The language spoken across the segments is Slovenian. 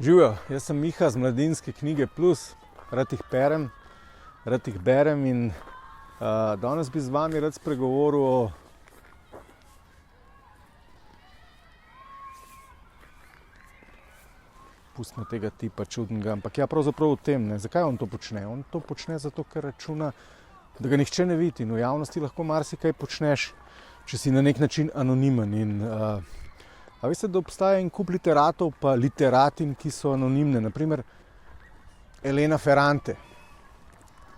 Živijo, jaz sem Miha z Mladinske knjige Plus, rad jih berem in danes bi z vami rad spregovoril o pustimo tega tipa čudnega, ampak ja, pravzaprav o tem, ne. Zakaj on to počne? On to počne zato, ker računa, da ga nihče ne vidi in v javnosti lahko marsikaj počneš, če si na nek način anonimen in a veste, da obstaja en kup literatov pa literatin, ki so anonimne, naprimer Elena Ferrante.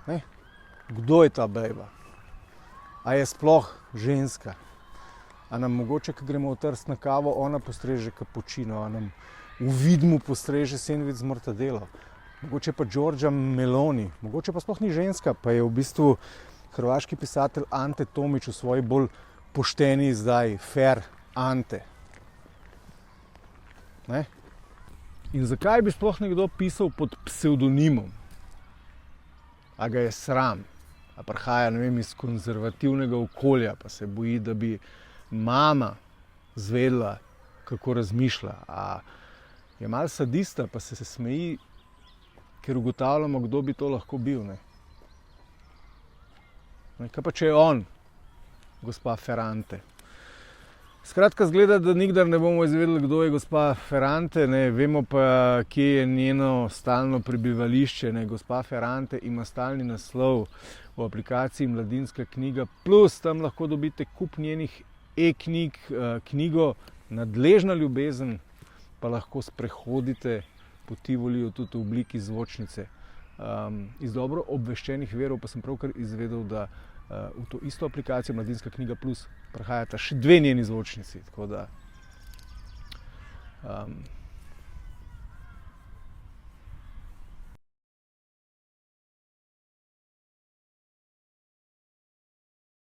Ne? Kdo je ta bejba? A je sploh ženska? A nam mogoče, ko gremo v Trst na kavo, ona postreže kapučino, a nam v Vidmu postreže sendvič z mortadelo? Mogoče pa Giorgia Meloni, mogoče pa sploh ni ženska, pa je v bistvu hrvaški pisatelj Ante Tomić v svoji bolj pošteni izdaji Fer Ante. Ne? In zakaj bi sploh nekdo pisal pod psevdonimom? A ga je sram? A prihaja, ne vem, iz konzervativnega okolja, pa se boji, da bi mama zvedela, kako razmišlja? A je malo sadista, pa se smeji, ker ugotavljamo, kdo bi to lahko bil? Ne? Kaj pa če je on, gospa Ferrante? Skratka, zgleda, da nikdar ne bomo izvedeli, kdo je gospa Ferrante, ne, vemo pa, kje je njeno stalno prebivališče. Ne. Gospa Ferrante ima stalni naslov v aplikaciji Mladinska knjiga Plus, tam lahko dobite kup njenih e-knjig, knjigo Nadležna ljubezen, pa lahko sprehodite po Tivoliju tudi v obliki zvočnice. Iz dobro obveščenih virov pa sem pravkar izvedel, da v to isto aplikacijo Mladinska knjiga Plus prihajata še 2 njeni zvočnici, tako da